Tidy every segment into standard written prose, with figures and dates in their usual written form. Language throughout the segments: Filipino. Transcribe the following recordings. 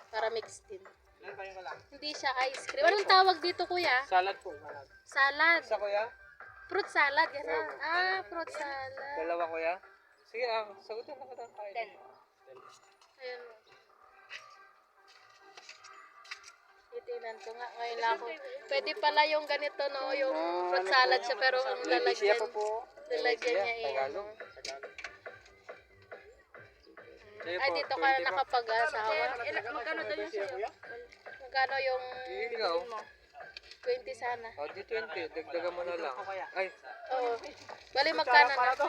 Para mix din. Ano pa yung lang? Hindi siya ice cream. Anong tawag dito, kuya? Salad po. Salad. Salad. Isa kuya? Fruit salad. Gano'n. Fruit salad. Dalawa kuya? Sige, sagutin na kita. 10. Ayun. Titignan ko nga. Ngayon lang ako. Pwede pala yung ganito, no? Yung fruit salad siya, pero ang lalagyan. Lalagyan niya Tagalog. Ay, dito ka nakapag-asawa. Magkano daw yung sa'yo? Magkano yung Ikaw? 20 sana? O, di 20. Dagdagan mo na lang. Ay, Oo. Bali, magkano na?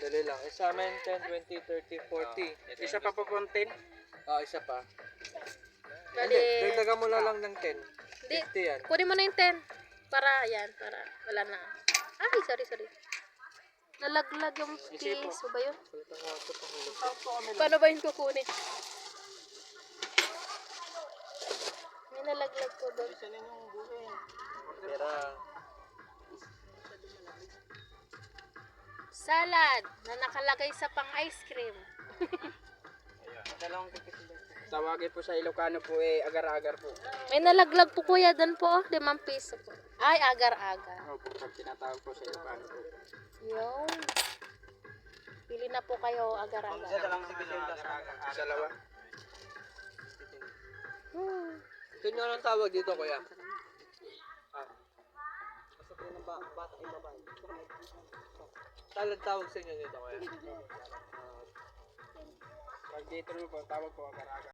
dali lang. Isa amin 10, 20, 30, 40. Isa pa po kung 10? Isa pa. Bali, Hindi, dagdagan mo na lang ng 10. Hindi. 50 yan. kunin mo na yung 10. Para, wala na. Ay, sorry. Nalaglag yung piso ba yun? Paano ba yung kukunin? May nalaglag ko doon. Pera. Salad na nakalagay sa pang ice cream. Tawagin po sa Ilocano po agar-agar po. May nalaglag po kuya doon po. 5 piso po. Ay, agar-agar. Opo, pag tinatawag po sa Ilocano po. Yun. Pili na po kayo agar-agar. Salawa. Ito nyo anong tawag dito kuya? Salad tawag sa inyo dito kuya? Pag dito mo po, tawag po agar-agar.